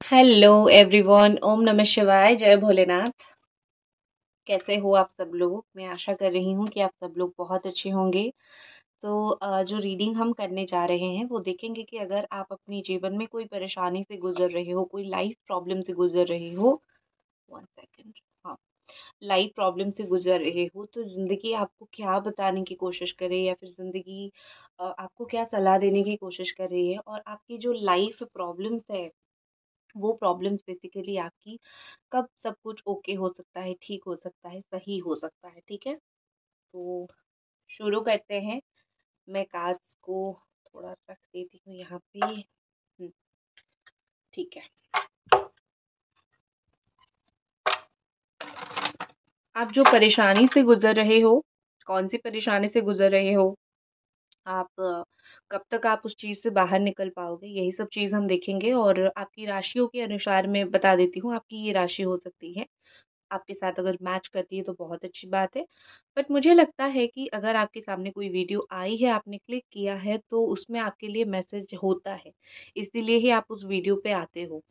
Hello everyone, ओम नमः शिवाय, जय भोलेनाथ। कैसे हो आप सब लोग? मैं आशा कर रही हूँ कि आप सब लोग बहुत अच्छे होंगे। तो जो रीडिंग हम करने जा रहे हैं वो देखेंगे कि अगर आप अपने जीवन में कोई परेशानी से गुजर रहे हो, कोई लाइफ प्रॉब्लम से गुजर रहे हो। One second. हाँ, लाइफ प्रॉब्लम से गुजर रहे हो तो ज़िंदगी आपको क्या बताने की कोशिश करे या फिर ज़िंदगी आपको क्या सलाह देने की कोशिश कर रही है, और आपकी जो लाइफ प्रॉब्लम्स है वो प्रॉब्लम्स बेसिकली आपकी कब सब कुछ ओके हो सकता है, ठीक हो सकता है, सही हो सकता है। ठीक है, तो शुरू करते हैं। मैं कार्ड्स को थोड़ा रख देती हूँ यहाँ पे। ठीक है। आप जो परेशानी से गुजर रहे हो, कौन सी परेशानी से गुजर रहे हो, आप कब तक आप उस चीज़ से बाहर निकल पाओगे, यही सब चीज़ हम देखेंगे। और आपकी राशियों के अनुसार मैं बता देती हूँ आपकी ये राशि हो सकती है। आपके साथ अगर मैच करती है तो बहुत अच्छी बात है। बट मुझे लगता है कि अगर आपके सामने कोई वीडियो आई है, आपने क्लिक किया है, तो उसमें आपके लिए मैसेज होता है, इसीलिए ही आप उस वीडियो पे आते हो।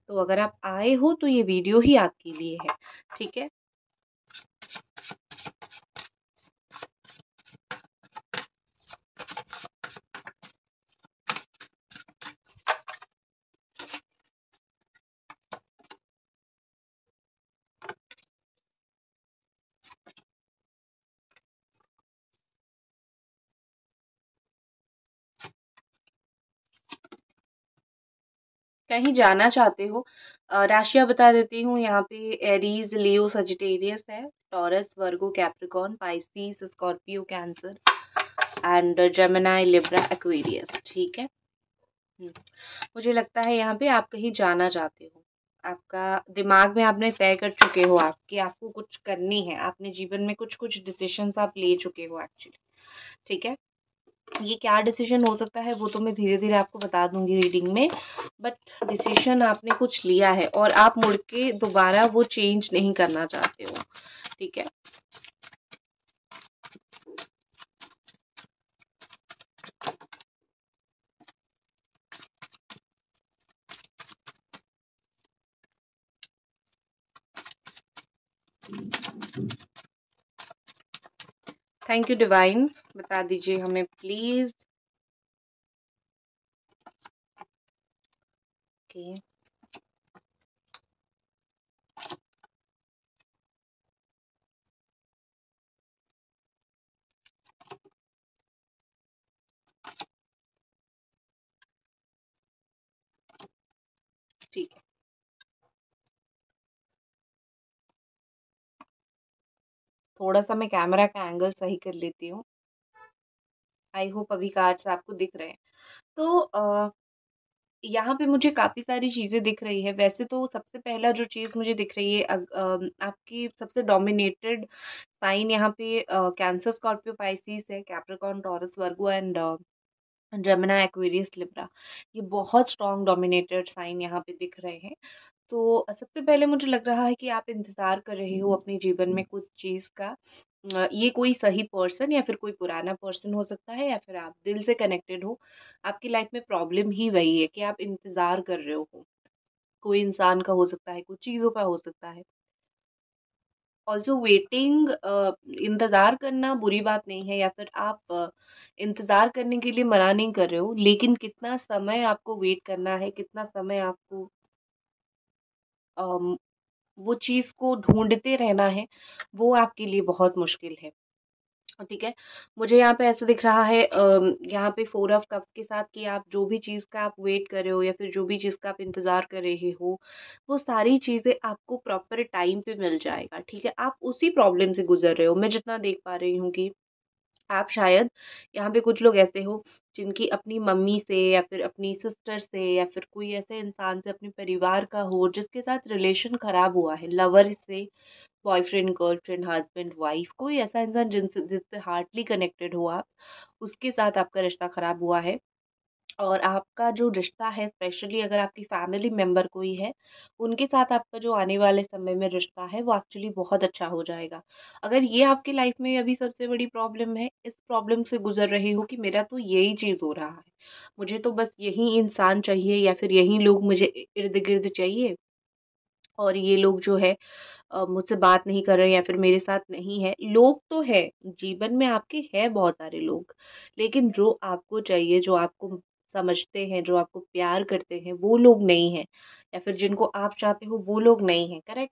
तो अगर आप आए हो तो ये वीडियो ही आपके लिए है। ठीक है। कहीं जाना चाहते हो? राशियाँ बता देती हूँ यहाँ पे। एरीज, लियो, सजिटेरियस है। Taurus, Virgo, Capricorn, Pisces, Scorpio, cancer and Gemini, Libra, Aquarius. ठीक है। हम्म, मुझे लगता है यहाँ पे आप कहीं जाना चाहते हो। आपका दिमाग में आपने तय कर चुके हो आप कि आपको कुछ करनी है, आपने जीवन में कुछ कुछ डिसीजंस आप ले चुके हो एक्चुअली। ठीक है। ये क्या डिसीजन हो सकता है वो तो मैं धीरे धीरे आपको बता दूंगी रीडिंग में। बट डिसीजन आपने कुछ लिया है और आप मुड़ के दोबारा वो चेंज नहीं करना चाहते हो। ठीक है। Thank you divine. बता दीजिए हमें प्लीज। ओके। ठीक है। थोड़ा सा मैं कैमरा का एंगल सही कर लेती हूँ। आई होप अभी कार्ड्स आपको दिख रहे हैं। तो यहाँ पे मुझे काफ़ी सारी चीज़ें दिख रही है। वैसे तो सबसे पहला जो चीज़ मुझे दिख रही है, आपकी सबसे डोमिनेटेड साइन यहाँ पे कैंसर, स्कॉर्पियो, पाइसिस है। Capricorn, taurus, Virgo and Gemini, Aquarius, Libra. ये बहुत स्ट्रॉन्ग डोमिनेटेड साइन यहाँ पे दिख रहे हैं। तो सबसे पहले मुझे लग रहा है कि आप इंतज़ार कर रहे हो अपने जीवन में कुछ चीज़ का। ये कोई सही पर्सन या फिर कोई पुराना पर्सन हो सकता है, या फिर आप दिल से कनेक्टेड हो। आपकी लाइफ में प्रॉब्लम ही वही है कि आप इंतज़ार कर रहे हो। कोई इंसान का हो सकता है, कुछ चीज़ों का हो सकता है। ऑल्सो वेटिंग, इंतज़ार करना बुरी बात नहीं है, या फिर आप इंतज़ार करने के लिए मना नहीं कर रहे हो, लेकिन कितना समय आपको वेट करना है, कितना समय आपको अम, वो चीज़ को ढूँढते रहना है, वो आपके लिए बहुत मुश्किल है। ठीक है। मुझे यहाँ पे ऐसा दिख रहा है, यहाँ पे 4 ऑफ कप्स के साथ, कि आप जो भी चीज़ का आप वेट कर रहे हो या फिर जो भी चीज़ का आप इंतज़ार कर रहे हो, वो सारी चीज़ें आपको प्रॉपर टाइम पे मिल जाएगा। ठीक है। आप उसी प्रॉब्लम से गुज़र रहे हो। मैं जितना देख पा रही हूँ कि आप शायद, यहाँ पे कुछ लोग ऐसे हो जिनकी अपनी मम्मी से या फिर अपनी सिस्टर से या फिर कोई ऐसे इंसान से, अपने परिवार का हो जिसके साथ रिलेशन खराब हुआ है, लवर से, बॉयफ्रेंड, गर्लफ्रेंड, हस्बैंड, वाइफ, कोई ऐसा इंसान जिनसे जिससे हार्टली कनेक्टेड हो आप, उसके साथ आपका रिश्ता खराब हुआ है। और आपका जो रिश्ता है, स्पेशली अगर आपकी फैमिली मेंबर कोई है, उनके साथ आपका जो आने वाले समय में रिश्ता है वो एक्चुअली बहुत अच्छा हो जाएगा। अगर ये आपकी लाइफ में अभी सबसे बड़ी प्रॉब्लम है, इस प्रॉब्लम से गुजर रहे हो कि मेरा तो यही चीज़ हो रहा है, मुझे तो बस यही इंसान चाहिए या फिर यही लोग मुझे इर्द-गिर्द चाहिए, और ये लोग जो है मुझसे बात नहीं कर रहे या फिर मेरे साथ नहीं है। लोग तो है, जीवन में आपके हैं बहुत सारे लोग, लेकिन जो आपको चाहिए, जो आपको समझते हैं, जो आपको प्यार करते हैं, वो लोग नहीं हैं, या फिर जिनको आप चाहते हो वो लोग नहीं हैं, करेक्ट?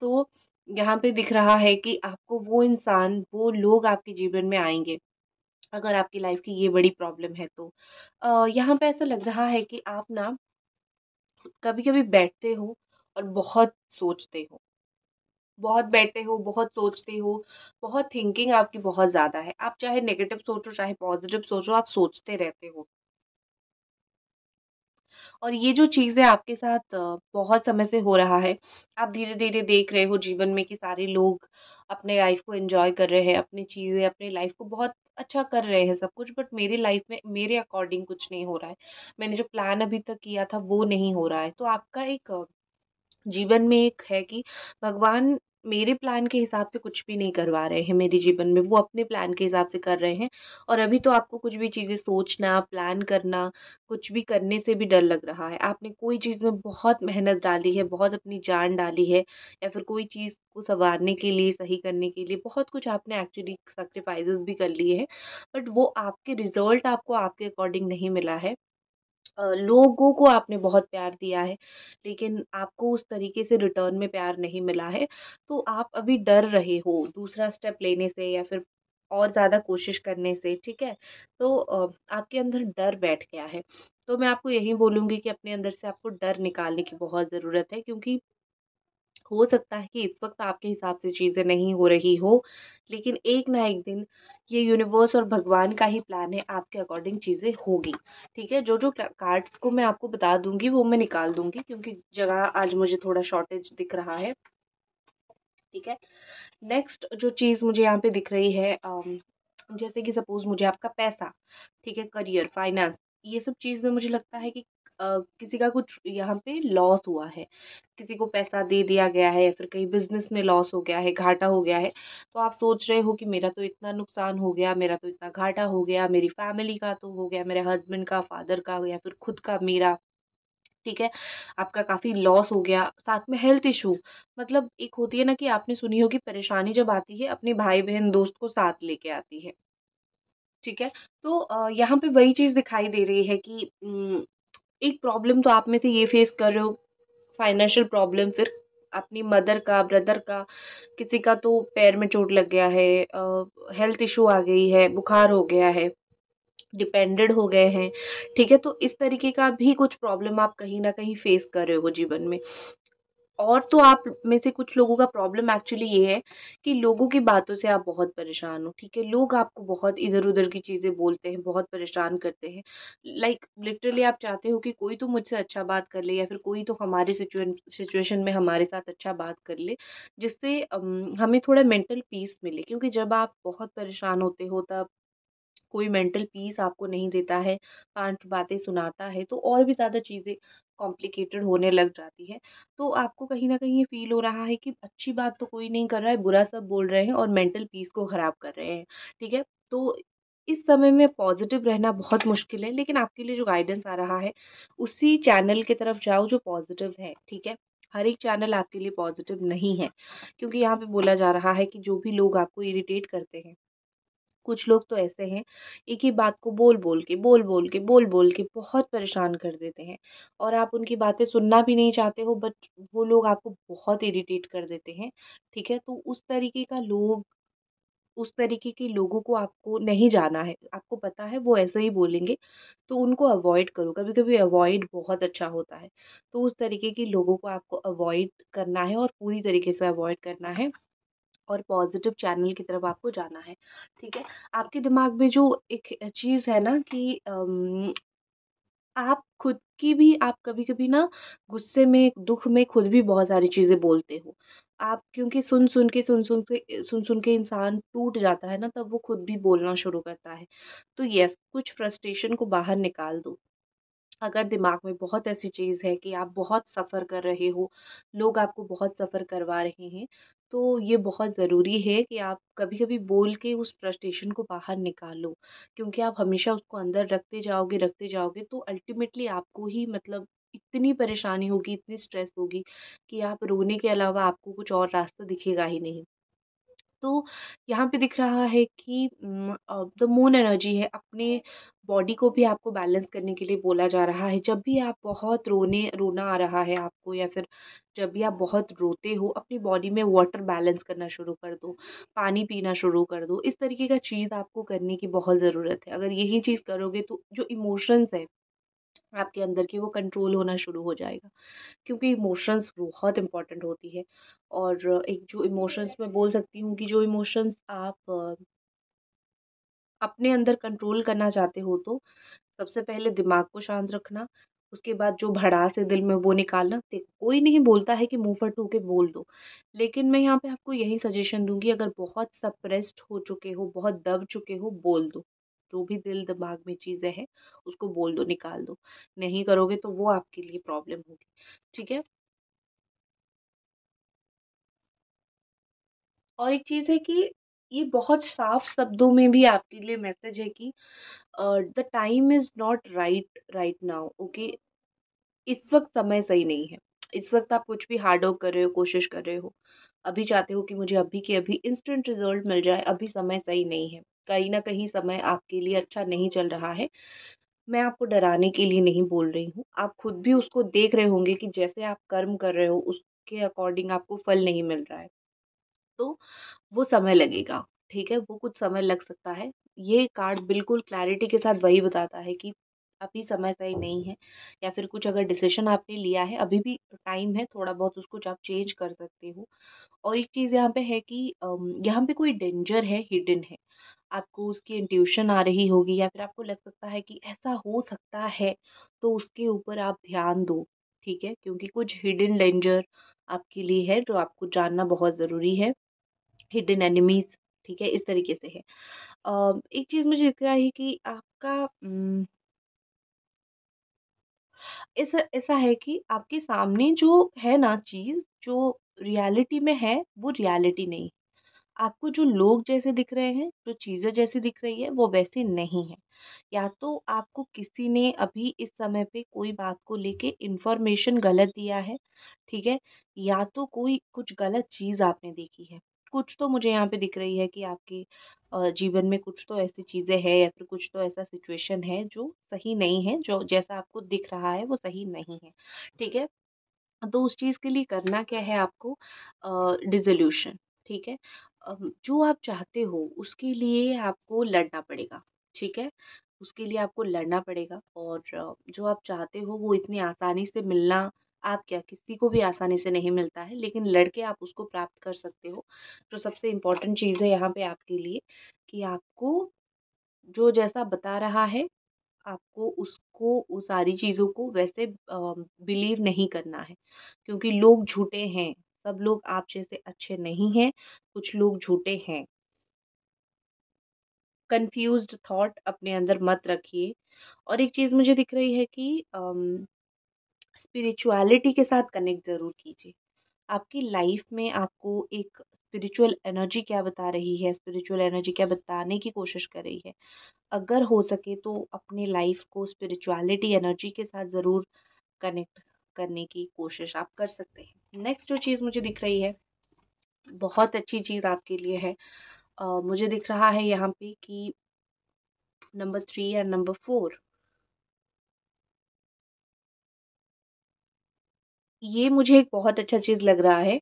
तो यहाँ पे दिख रहा है कि आपको वो इंसान, वो लोग आपके जीवन में आएँगे, अगर आपकी लाइफ की ये बड़ी प्रॉब्लम है तो। यहाँ पे ऐसा लग रहा है कि आप ना कभी-कभी बैठते हो और बहुत सोचते हो। बहुत बैठते हो, बहुत सोचते हो, बहुत थिंकिंग आपकी बहुत ज़्यादा है। आप चाहे नेगेटिव सोचो, चाहे पॉज़िटिव सोचो, आप सोचते रहते हो। और ये जो चीज़ है आपके साथ बहुत समय से हो रहा है। आप धीरे-धीरे देख रहे हो जीवन में कि सारे लोग अपने लाइफ़ को एन्जॉय कर रहे हैं, अपनी चीज़ें, अपनी लाइफ़ को बहुत अच्छा कर रहे हैं सब कुछ, बट मेरी लाइफ़ में मेरे अकॉर्डिंग कुछ नहीं हो रहा है। मैंने जो प्लान अभी तक किया था वो नहीं हो रहा है। तो आपका एक जीवन में एक है कि भगवान मेरे प्लान के हिसाब से कुछ भी नहीं करवा रहे हैं मेरे जीवन में, वो अपने प्लान के हिसाब से कर रहे हैं। और अभी तो आपको कुछ भी चीज़ें सोचना, प्लान करना, कुछ भी करने से भी डर लग रहा है। आपने कोई चीज़ में बहुत मेहनत डाली है, बहुत अपनी जान डाली है, या फिर कोई चीज़ को सँवारने के लिए, सही करने के लिए बहुत कुछ आपने एक्चुअली सैक्रिफाइसेस भी कर लिए हैं, बट वो आपके रिज़ल्ट आपको आपके अकॉर्डिंग नहीं मिला है। लोगों को आपने बहुत प्यार दिया है, लेकिन आपको उस तरीके से रिटर्न में प्यार नहीं मिला है, तो आप अभी डर रहे हो दूसरा स्टेप लेने से या फिर और ज़्यादा कोशिश करने से, ठीक है? तो आपके अंदर डर बैठ गया है। तो मैं आपको यही बोलूँगी कि अपने अंदर से आपको डर निकालने की बहुत ज़रूरत है, क्योंकि हो सकता है कि इस वक़्त आपके हिसाब से चीज़ें नहीं हो रही हो, लेकिन एक ना एक दिन ये यूनिवर्स और भगवान का ही प्लान है, आपके अकॉर्डिंग चीज़ें होगी, ठीक है? जो-जो कार्ड्स को मैं आपको बता दूँगी, वो मैं निकाल दूँगी, क्योंकि जगह आज मुझे थोड़ा शॉर्टेज दिख रहा है, ठीक है? नेक्स्ट जो चीज़ मुझे यहाँ पे दिख रही है, जैसे कि सपोज़ मुझे आपका पैसा, ठीक है, करियर, फाइनेंस, ये सब चीज़ में मुझे लगता है कि किसी का कुछ यहाँ पे लॉस हुआ है। किसी को पैसा दे दिया गया है या फिर कहीं बिज़नेस में लॉस हो गया है, घाटा हो गया है। तो आप सोच रहे हो कि मेरा तो इतना नुकसान हो गया, मेरा तो इतना घाटा हो गया, मेरी फैमिली का तो हो गया, मेरे हस्बैंड का, फादर का या फिर खुद का मेरा, ठीक है? आपका काफ़ी लॉस हो गया, साथ में हेल्थ इश्यू, मतलब एक होती है ना कि आपने सुनी होगी, परेशानी जब आती है अपने भाई-बहन, दोस्त को साथ लेके आती है, ठीक है? तो यहाँ पे वही चीज़ दिखाई दे रही है कि एक प्रॉब्लम तो आप में से ये फेस कर रहे हो, फाइनेंशियल प्रॉब्लम, फिर अपनी मदर का, ब्रदर का, किसी का तो पैर में चोट लग गया है, हेल्थ इश्यू आ गई है, बुखार हो गया है, डिपेंडेंट हो गए हैं, ठीक है? तो इस तरीके का भी कुछ प्रॉब्लम आप कहीं न कहीं फेस कर रहे हो जीवन में। और तो आप में से कुछ लोगों का प्रॉब्लम एक्चुअली ये है कि लोगों की बातों से आप बहुत परेशान हो, ठीक है? लोग आपको बहुत इधर-उधर की चीज़ें बोलते हैं, बहुत परेशान करते हैं। लाइक लिटरली आप चाहते हो कि कोई तो मुझसे अच्छा बात कर ले या फिर कोई तो हमारी सिचुएशन में हमारे साथ अच्छा बात कर ले, जिससे हमें थोड़ा मेंटल पीस मिले, क्योंकि जब आप बहुत परेशान होते हो तब कोई मेंटल पीस आपको नहीं देता है, 5 बातें सुनाता है, तो और भी ज़्यादा चीज़ें कॉम्प्लिकेटेड होने लग जाती है। तो आपको कहीं न कहीं ये फ़ील हो रहा है कि अच्छी बात तो कोई नहीं कर रहा है, बुरा सब बोल रहे हैं और मेंटल पीस को ख़राब कर रहे हैं, ठीक है? तो इस समय में पॉज़िटिव रहना बहुत मुश्किल है, लेकिन आपके लिए जो गाइडेंस आ रहा है, उसी चैनल की तरफ जाओ जो पॉज़िटिव है, ठीक है? हर एक चैनल आपके लिए पॉज़िटिव नहीं है, क्योंकि यहाँ पे बोला जा रहा है कि जो भी लोग आपको इरिटेट करते हैं, कुछ लोग तो ऐसे हैं, एक ही बात को बोल-बोल के, बोल-बोल के, बोल-बोल के बहुत परेशान कर देते हैं, और आप उनकी बातें सुनना भी नहीं चाहते हो, बट वो लोग आपको बहुत इरिटेट कर देते हैं, ठीक है? तो उस तरीके के लोगों को आपको नहीं जाना है, आपको पता है वो ऐसे ही बोलेंगे, तो उनको अवॉइड करो, कभी-कभी अवॉइड बहुत अच्छा होता है। तो उस तरीके के लोगों को आपको अवॉइड करना है और पूरी तरीके से अवॉइड करना है, और पॉजिटिव चैनल की तरफ आपको जाना है, ठीक है? आपके दिमाग में जो एक चीज़ है ना कि आप खुद की भी, आप कभी-कभी ना गुस्से में, दुःख में खुद भी बहुत सारी चीज़ें बोलते हो। आप क्योंकि सुन-सुन के इंसान टूट जाता है ना, तब वो खुद भी बोलना शुरू करता है। तो यस, कुछ फ्रस्ट्रेशन को बाहर निकाल दो। अगर दिमाग में बहुत ऐसी चीज़ है कि आप बहुत सफ़र कर रहे हो, लोग आपको बहुत सफ़र करवा रहे हैं, तो ये बहुत ज़रूरी है कि आप कभी-कभी बोल के उस फ्रस्ट्रेशन को बाहर निकालो। क्योंकि आप हमेशा उसको अंदर रखते जाओगे तो अल्टीमेटली आपको ही मतलब इतनी परेशानी होगी, इतनी स्ट्रेस होगी कि आप रोने के अलावा आपको कुछ और रास्ता दिखेगा ही नहीं। तो यहाँ पे दिख रहा है कि द मून एनर्जी है, अपने बॉडी को भी आपको बैलेंस करने के लिए बोला जा रहा है। जब भी आप बहुत रोना आ रहा है आपको, या फिर जब भी आप बहुत रोते हो, अपनी बॉडी में वाटर बैलेंस करना शुरू कर दो, पानी पीना शुरू कर दो। इस तरीके का चीज़ आपको करने की बहुत ज़रूरत है। अगर यही चीज़ करोगे तो जो इमोशंस है आपके अंदर की, वो कंट्रोल होना शुरू हो जाएगा। क्योंकि इमोशंस बहुत इम्पोर्टेंट होती है। और एक जो इमोशंस मैं बोल सकती हूँ कि जो इमोशंस आप अपने अंदर कंट्रोल करना चाहते हो, तो सबसे पहले दिमाग को शांत रखना, उसके बाद जो भड़ास है दिल में वो निकालना। देखो, कोई नहीं बोलता है कि मुँह फट होके बोल दो, लेकिन मैं यहाँ पे आपको यही सजेशन दूँगी, अगर बहुत सप्रेस्ड हो चुके हो, बहुत दब चुके हो, बोल दो। जो भी दिल दिमाग में चीज़ें हैं, उसको बोल दो, निकाल दो। नहीं करोगे तो वो आपके लिए प्रॉब्लम होगी, ठीक है? और एक चीज़ है कि ये बहुत साफ शब्दों में भी आपके लिए मैसेज है कि the time is not right right now, okay? इस वक़्त समय सही नहीं है। इस वक़्त आप कुछ भी हार्ड वर्क कर रहे हो, कोशिश कर रहे हो। अभी चाहते हो कि मुझे अभी के अभी इंस्टेंट रिज़ल्ट मिल जाए, अभी समय सही नहीं है। कहीं न कहीं समय आपके लिए अच्छा नहीं चल रहा है। मैं आपको डराने के लिए नहीं बोल रही हूँ। आप खुद भी उसको देख रहे होंगे कि जैसे आप कर्म कर रहे हो, उसके अकॉर्डिंग आपको फल नहीं मिल रहा है। तो वो समय लगेगा, ठीक है? वो कुछ समय लग सकता है। ये कार्ड बिल्कुल क्लैरिटी के साथ वही बताता है कि अभी समय सही नहीं है, या फिर कुछ अगर डिसीज़न आपने लिया है, अभी भी टाइम है, थोड़ा बहुत उसको आप चेंज कर सकते हो। और एक चीज़ यहाँ पे है कि यहाँ पे कोई डेंजर है, हिडन है। आपको उसकी इंट्यूशन आ रही होगी, या फिर आपको लग सकता है कि ऐसा हो सकता है, तो उसके ऊपर आप ध्यान दो, ठीक है? क्योंकि कुछ हिडन डेंजर आपके लिए है, जो आपको जानना बहुत ज़रूरी है। हिडन एनिमीज़, ठीक है? इस तरीके से है। एक चीज़ मुझे दिख रहा है कि आपका ऐसा ऐसा है कि आपके सामने जो है ना चीज़, जो रियलिटी में है, वो रियलिटी नहीं। आपको जो लोग जैसे दिख रहे हैं, जो चीज़ें जैसी दिख रही है, वो वैसी नहीं है। या तो आपको किसी ने अभी इस समय पे कोई बात को लेके इन्फॉर्मेशन गलत दिया है, ठीक है? या तो कोई कुछ गलत चीज़ आपने देखी है। कुछ तो मुझे यहाँ पे दिख रही है कि आपके जीवन में कुछ तो ऐसी चीज़ें हैं, या फिर कुछ तो ऐसा सिचुएशन है जो सही नहीं है, जो जैसा आपको दिख रहा है वो सही नहीं है, ठीक है? तो उस चीज़ के लिए करना क्या है आपको, डिसोल्यूशन, ठीक है? जो आप चाहते हो उसके लिए आपको लड़ना पड़ेगा, ठीक है? उसके लिए आपको लड़ना पड़ेगा, और जो आप चाहते हो वो इतनी आसानी से मिलना, आप क्या, किसी को भी आसानी से नहीं मिलता है, लेकिन लड़के आप उसको प्राप्त कर सकते हो। जो सबसे इम्पोर्टेंट चीज़ है यहाँ पे आपके लिए, कि आपको जो जैसा बता रहा है, आपको उसको वो सारी चीज़ों को वैसे बिलीव नहीं करना है, क्योंकि लोग झूठे हैं। सब लोग आप जैसे अच्छे नहीं हैं, कुछ लोग झूठे हैं। कन्फ्यूज़्ड थॉट अपने अंदर मत रखिए। और एक चीज़ मुझे दिख रही है कि स्पिरिचुअलिटी के साथ कनेक्ट ज़रूर कीजिए। आपकी लाइफ में आपको एक स्पिरिचुअल एनर्जी क्या बता रही है, स्पिरिचुअल एनर्जी क्या बताने की कोशिश कर रही है। अगर हो सके तो अपनी लाइफ को स्पिरिचुअलिटी एनर्जी के साथ ज़रूर कनेक्ट करने की कोशिश आप कर सकते हैं। नेक्स्ट जो चीज़ मुझे दिख रही है, बहुत अच्छी चीज़ आपके लिए है। मुझे दिख रहा है यहाँ पे कि नंबर 3 एंड नंबर 4, ये मुझे एक बहुत अच्छा चीज़ लग रहा है।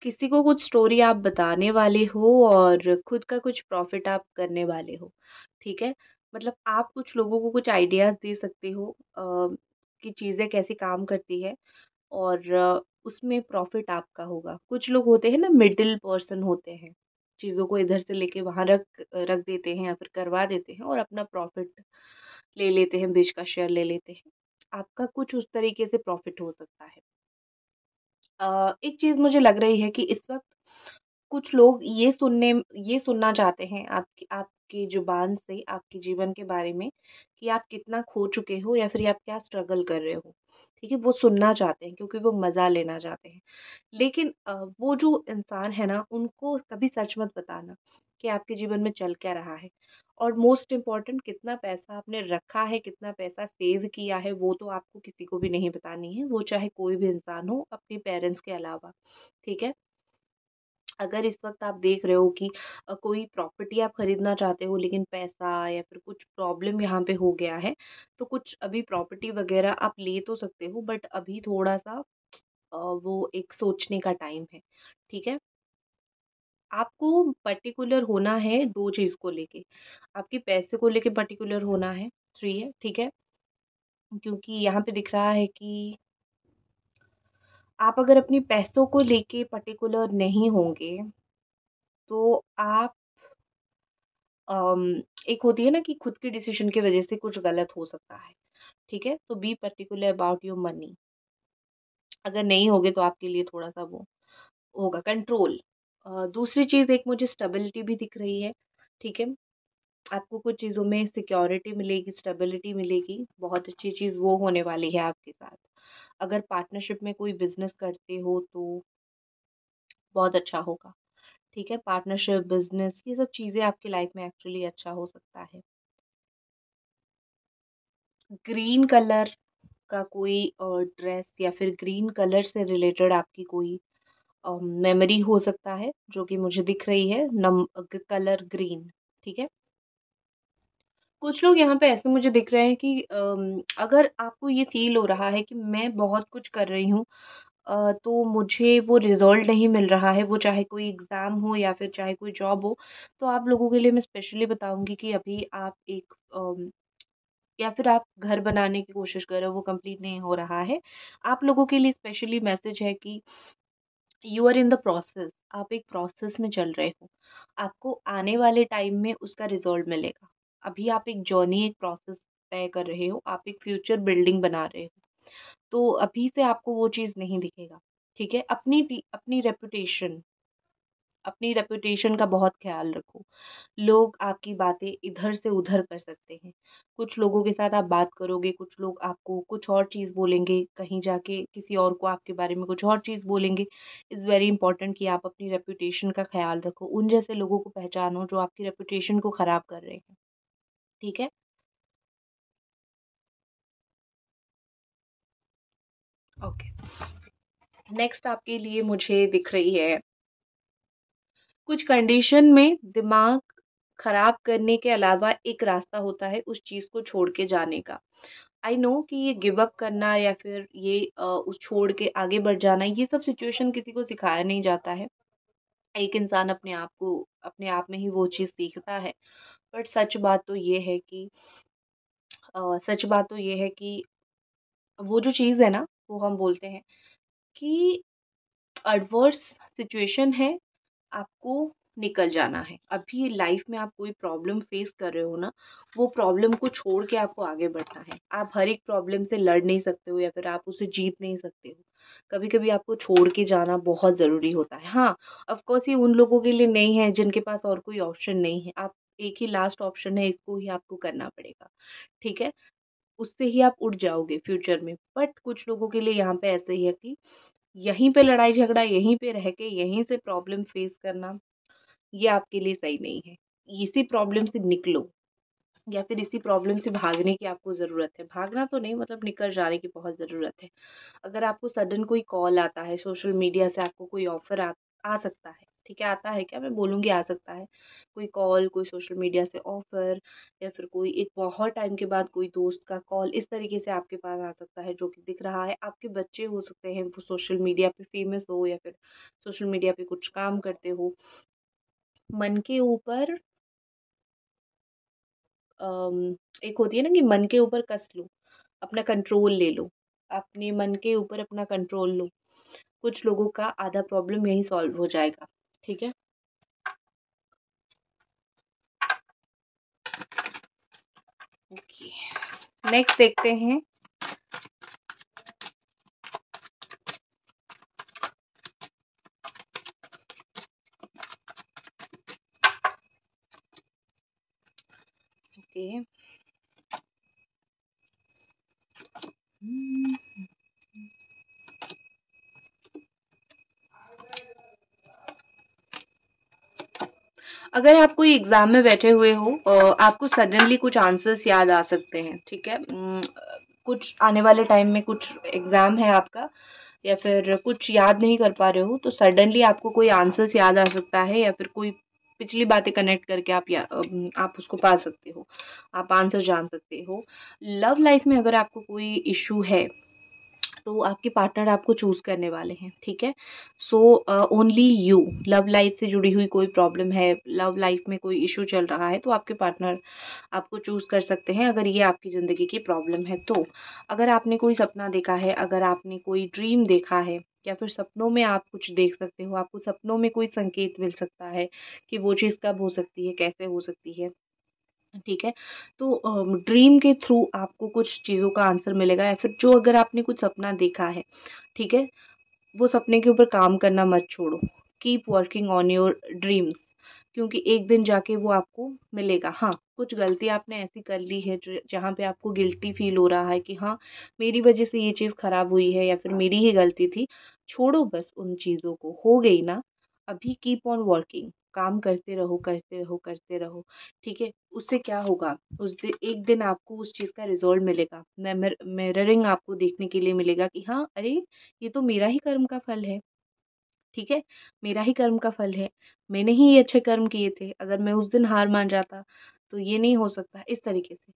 किसी को कुछ स्टोरी आप बताने वाले हो, और खुद का कुछ प्रॉफ़िट आप करने वाले हो, ठीक है? मतलब आप कुछ लोगों को कुछ आइडियाज़ दे सकते हो कि चीज़ें कैसे काम करती है, और उसमें प्रॉफ़िट आपका होगा। कुछ लोग होते हैं ना, मिडल पर्सन होते हैं, चीज़ों को इधर से लेके वहाँ रख देते हैं, या फिर करवा देते हैं और अपना प्रॉफ़िट ले लेते हैं, बीच का शेयर ले लेते हैं। आपका कुछ उस तरीके से प्रॉफ़िट हो सकता है। एक चीज़ मुझे लग रही है कि इस वक़्त कुछ लोग ये सुनना चाहते हैं आपकी ज़ुबान से आपके जीवन के बारे में कि आप कितना खो चुके हो या फिर आप क्या स्ट्रगल कर रहे हो, ठीक है? वो सुनना चाहते हैं क्योंकि वो मज़ा लेना चाहते हैं। लेकिन वो जो इंसान है ना, उनको कभी सच मत बताना कि आपके जीवन में चल क्या रहा है। और मोस्ट इम्पोर्टेंट, कितना पैसा आपने रखा है, कितना पैसा सेव किया है, वो तो आपको किसी को भी नहीं बतानी है, वो चाहे कोई भी इंसान हो, अपने पेरेंट्स के अलावा, ठीक है? अगर इस वक़्त आप देख रहे हो कि कोई प्रॉपर्टी आप खरीदना चाहते हो लेकिन पैसा या फिर कुछ प्रॉब्लम यहाँ पे हो गया है, तो कुछ अभी प्रॉपर्टी वग़ैरह आप ले तो सकते हो, बट अभी थोड़ा-सा वो एक सोचने का टाइम है, ठीक है? आपको पर्टिकुलर होना है 2 चीज़ को लेके, आपके पैसे को लेके पर्टिकुलर होना है, 3 है, ठीक है? क्योंकि यहाँ पे दिख रहा है कि आप अगर अपने पैसों को लेके पर्टिकुलर नहीं होंगे, तो आप अम, एक होती है ना कि खुद की डिसीजन की वजह से कुछ गलत हो सकता है, ठीक है? तो be particular about your money. अगर नहीं होगे तो आपके लिए थोड़ा-सा वो होगा कंट्रोल। दूसरी चीज़ एक मुझे स्टेबिलिटी भी दिख रही है, ठीक है? आपको कुछ चीज़ों में सिक्योरिटी मिलेगी, स्टेबिलिटी मिलेगी, बहुत अच्छी चीज़ वो होने वाली है आपके साथ। अगर पार्टनरशिप में कोई बिज़नेस करते हो तो बहुत अच्छा होगा, ठीक है? पार्टनरशिप, बिज़नेस ये सब चीज़ें आपकी लाइफ में एक्चुअली अच्छा हो सकता है। ग्रीन कलर का कोई ड्रेस या फिर ग्रीन कलर से रिलेटेड आपकी कोई मेमोरी हो सकता है जो कि मुझे दिख रही है कलर ग्रीन, ठीक है? कुछ लोग यहाँ पे ऐसे मुझे दिख रहे हैं कि अगर आपको ये फील हो रहा है कि मैं बहुत कुछ कर रही हूँ, तो मुझे वो रिजल्ट नहीं मिल रहा है, वो चाहे कोई एग्ज़ाम हो या फिर चाहे कोई जॉब हो, तो आप लोगों के लिए मैं स्पेशली बताऊँगी कि अभी आप एक या फिर आप घर बनाने की कोशिश कर रहे हो, वो कंप्लीट नहीं हो रहा है। आप लोगों के लिए स्पेशली मैसेज है कि you are in the process, आप एक प्रोसेस में चल रहे हो। आपको आने वाले टाइम में उसका रिज़ल्ट मिलेगा। अभी आप एक जर्नी, एक प्रोसेस तय कर रहे हो, आप एक फ्यूचर बिल्डिंग बना रहे हो। तो अभी से आपको वो चीज़ नहीं दिखेगा, ठीक है? अपनी रेपुटेशन का बहुत ख़्याल रखो। लोग आपकी बातें इधर से उधर कर सकते हैं। कुछ लोगों के साथ आप बात करोगे, कुछ लोग आपको कुछ और चीज़ बोलेंगे, कहीं जाके किसी और को आपके बारे में कुछ और चीज़ बोलेंगे। इट्स वेरी इंपॉर्टेंट कि आप अपनी रेपुटेशन का ख़्याल रखो। उन जैसे लोगों को पहचानो जो आपकी रेपुटेशन को ख़राब कर रहे हैं, ठीक है? ओके। नेक्स्ट आपके लिए मुझे दिख रही है, कुछ कंडीशन में दिमाग खराब करने के अलावा एक रास्ता होता है उस चीज़ को छोड़ के जाने का। आई नो कि ये गिव अप करना या फिर ये उस छोड़ के आगे बढ़ जाना, ये सब सिचुएशन किसी को सिखाया नहीं जाता है। एक इंसान अपने आप में ही वो चीज़ सीखता है। बट सच बात तो ये है कि वो जो चीज़ है ना, वो हम बोलते हैं कि एडवर्स सिचुएशन है, आपको निकल जाना है। अभी लाइफ में आप कोई प्रॉब्लम फेस कर रहे हो ना, वो प्रॉब्लम को छोड़ के आपको आगे बढ़ना है। आप हर एक प्रॉब्लम से लड़ नहीं सकते हो या फिर आप उसे जीत नहीं सकते हो। कभी-कभी आपको छोड़ के जाना बहुत ज़रूरी होता है। हाँ, ऑफ कोर्स ये उन लोगों के लिए नहीं है जिनके पास और कोई ऑप्शन नहीं है। आप एक ही लास्ट ऑप्शन है, इसको ही आपको करना पड़ेगा, ठीक है? उससे ही आप उठ जाओगे फ्यूचर में। बट कुछ लोगों के लिए यहाँ पे ऐसे ही है कि यहीं पे लड़ाई झगड़ा, यहीं पे रह के, यहीं से प्रॉब्लम फेस करना, ये आपके लिए सही नहीं है। इसी प्रॉब्लम से निकलो या फिर इसी प्रॉब्लम से भागने की आपको ज़रूरत है। भागना तो नहीं, मतलब निकल जाने की बहुत ज़रूरत है। अगर आपको सडन कोई कॉल आता है, सोशल मीडिया से आपको कोई ऑफ़र आ सकता है, ठीक है? आता है क्या? मैं बोलूँगी आ सकता है। कोई कॉल, कोई सोशल मीडिया से ऑफ़र या फिर कोई एक बहुत टाइम के बाद कोई दोस्त का कॉल, इस तरीके से आपके पास आ सकता है जो कि दिख रहा है। आपके बच्चे हो सकते हैं, वो सोशल मीडिया पे फ़ेमस हो या फिर सोशल मीडिया पे कुछ काम करते हो। मन के ऊपर एक होती है ना कि मन के ऊपर कस लो, अपना कंट्रोल ले लो, अपने मन के ऊपर अपना कंट्रोल लो। कुछ लोगों का आधा प्रॉब्लम यहीं सॉल्व हो जाएगा, ठीक है? ओके, नेक्स्ट देखते हैं। अगर आप कोई एग्जाम में बैठे हुए हो, आपको सडनली कुछ आंसर्स याद आ सकते हैं, ठीक है। कुछ आने वाले टाइम में कुछ एग्जाम है आपका, या फिर कुछ याद नहीं कर पा रहे हो, तो सडनली आपको कोई आंसर्स याद आ सकता है, या फिर कोई पिछली बातें कनेक्ट करके आप उसको पा सकते हो, आप आंसर जान सकते हो। लव लाइफ में अगर आपको कोई इशू है, तो आपके पार्टनर आपको चूज करने वाले हैं, ठीक है। So only you, love life से जुड़ी हुई कोई प्रॉब्लम है, लव लाइफ में कोई इशू चल रहा है, तो आपके पार्टनर आपको चूज कर सकते हैं, अगर ये आपकी ज़िंदगी की प्रॉब्लम है तो। अगर आपने कोई सपना देखा है, अगर आपने कोई ड्रीम देखा है, या फिर सपनों में आप कुछ देख सकते हो, आपको सपनों में कोई संकेत मिल सकता है कि वो चीज़ कब हो सकती है, कैसे हो सकती है, ठीक है। तो ड्रीम के थ्रू आपको कुछ चीज़ों का आंसर मिलेगा, या फिर जो अगर आपने कुछ सपना देखा है, ठीक है, वो सपने के ऊपर काम करना मत छोड़ो। Keep working on your dreams, क्योंकि एक दिन जाके वो आपको मिलेगा। हाँ, कुछ गलती आपने ऐसी कर ली है जहाँ पे आपको गिल्टी फील हो रहा है कि हाँ, मेरी वजह से ये चीज़ खराब हुई है, या फिर मेरी ही गलती थी। छोड़ो बस उन चीज़ों को, हो गई ना। अभी कीप ऑन वर्किंग, काम करते रहो, करते रहो, करते रहो, ठीक है। उससे क्या होगा, उस दिन एक दिन आपको उस चीज़ का रिजल्ट मिलेगा। मिररिंग आपको देखने के लिए मिलेगा कि हाँ, अरे ये तो मेरा ही कर्म का फल है, ठीक है, मेरा ही कर्म का फल है। मैंने ही ये अच्छे कर्म किए थे, अगर मैं उस दिन हार मान जाता तो ये नहीं हो सकता। इस तरीके से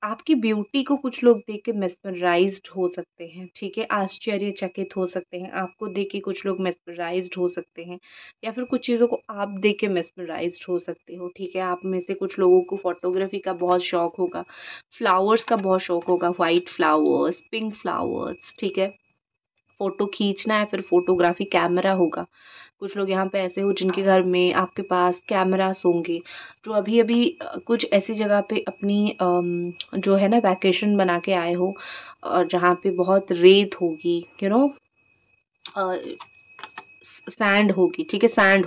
आपकी ब्यूटी को कुछ लोग देख के मेस्मराइज्ड हो सकते हैं, ठीक है, आश्चर्यचकित हो सकते हैं। आपको देख के कुछ लोग मेस्मराइज्ड हो सकते हैं, या फिर कुछ चीज़ों को आप देख के मेस्मराइज्ड हो सकते हो, ठीक है। आप में से कुछ लोगों को फोटोग्राफी का बहुत शौक होगा, फ्लावर्स का बहुत शौक होगा, वाइट फ्लावर्स, पिंक फ्लावर्स, ठीक है। फ़ोटो खींचना है, फिर फ़ोटोग्राफ़ी कैमरा होगा। कुछ लोग यहाँ पे ऐसे हो जिनके घर में आपके पास कैमरास होंगे, जो अभी-अभी कुछ ऐसी जगह पे अपनी जो है ना वैकेशन बना के आए हो, जहाँ पे बहुत रेत होगी, यू नो, अ, सैंड होगी, ठीक है, सैंड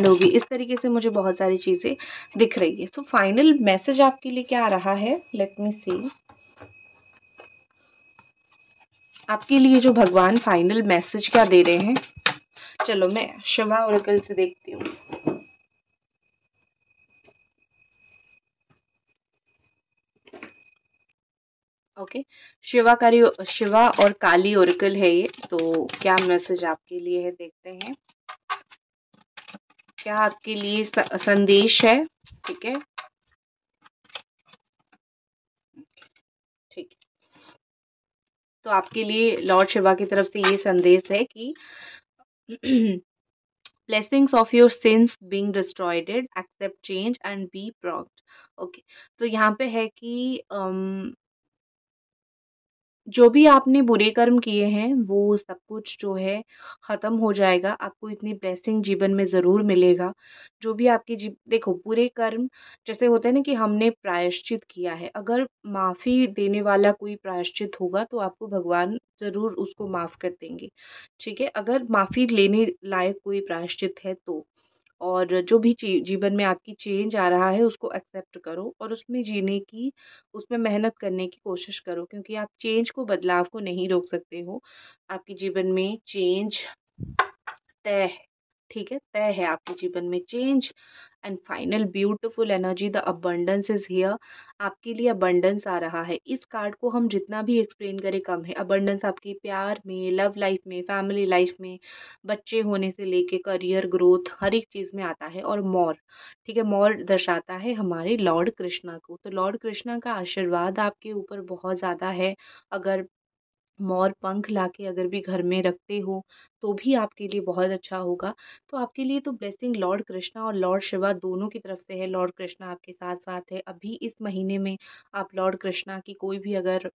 होगी। इस तरीके से मुझे बहुत सारी चीज़ें दिख रही है। तो फाइनल मैसेज आपके लिए क्या आ रहा है? लेट मी सी। आपके लिए जो भगवान फाइनल मैसेज क्या दे रहे हैं, चलो मैं शिवा ओरेकल से देखती हूँ। ओके, शिवा और काली ओरेकल है ये, तो क्या मैसेज आपके लिए है देखते हैं। क्या आपके लिए संदेश है, ठीक है, ठीक है। तो आपके लिए लॉर्ड शिवा की तरफ से ये संदेश है कि blessings of your sins being destroyed, accept change and be proud। Okay, तो यहाँ पे है कि जो भी आपने बुरे कर्म किए हैं, वो सब कुछ जो है ख़त्म हो जाएगा। आपको इतनी ब्लेसिंग जीवन में ज़रूर मिलेगा। जो भी आपकी देखो, बुरे कर्म जैसे होता है ना कि हमने प्रायश्चित किया है, अगर माफ़ी देने वाला कोई प्रायश्चित होगा तो आपको भगवान ज़रूर उसको माफ़ कर देंगे, ठीक है? अगर माफ़ी लेने लायक कोई प्रायश्चित है तो। और जो भी जीवन में आपकी चेंज आ रहा है उसको एक्सेप्ट करो, और उसमें जीने की, उसमें मेहनत करने की कोशिश करो, क्योंकि आप चेंज को, बदलाव को नहीं रोक सकते हो। आपके जीवन में चेंज तय है, ठीक है, तय है आपके जीवन में change. And final beautiful energy, the abundance is here. आपके लिए अबंडेंस आ रहा है। इस कार्ड को हम जितना भी एक्सप्लेन करें कम है। अबंडेंस आपके प्यार में, लव लाइफ में, फैमिली लाइफ में, बच्चे होने से लेके करियर ग्रोथ, हर एक चीज़ में आता है। और मोर, ठीक है, मोर दर्शाता है हमारे लॉर्ड कृष्णा को। तो लॉर्ड कृष्णा का आशीर्वाद आपके ऊपर बहुत ज़्यादा है। अगर मोर पंख लाके अगर भी घर में रखते हो तो भी आपके लिए बहुत अच्छा होगा। तो आपके लिए तो ब्लेसिंग लॉर्ड कृष्णा और लॉर्ड शिवा दोनों की तरफ से है। लॉर्ड कृष्णा आपके साथ साथ है। अभी इस महीने में आप लॉर्ड कृष्णा की कोई भी अगर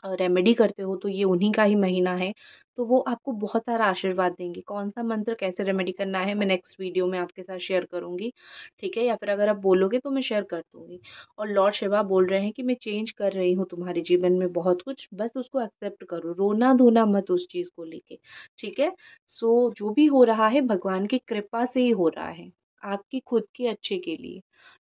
रेमेडी करते हो तो ये उन्हीं का ही महीना है। तो वो आपको बहुत सारा आशीर्वाद देंगे। कौन सा मंत्र कैसे रेमेडी करना है मैं नेक्स्ट वीडियो में आपके साथ शेयर करूँगी, ठीक है? या फिर अगर आप बोलोगे तो मैं शेयर कर दूँगी। और लॉर्ड शिवा बोल रहे हैं कि मैं चेंज कर रही हूँ तुम्हारे जीवन में बहुत कुछ, बस उसको एक्सेप्ट करो, रोना-धोना मत उस चीज़ को लेके, ठीक है? सो जो भी हो रहा है भगवान की कृपा से ही हो रहा है, आपकी खुद के अच्छे के लिए,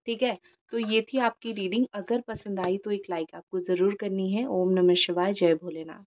ठीक है? तो ये थी आपकी रीडिंग, अगर पसंद आई तो एक लाइक आपको ज़रूर करनी है। ओम नमः शिवाय, जय भोलेनाथ।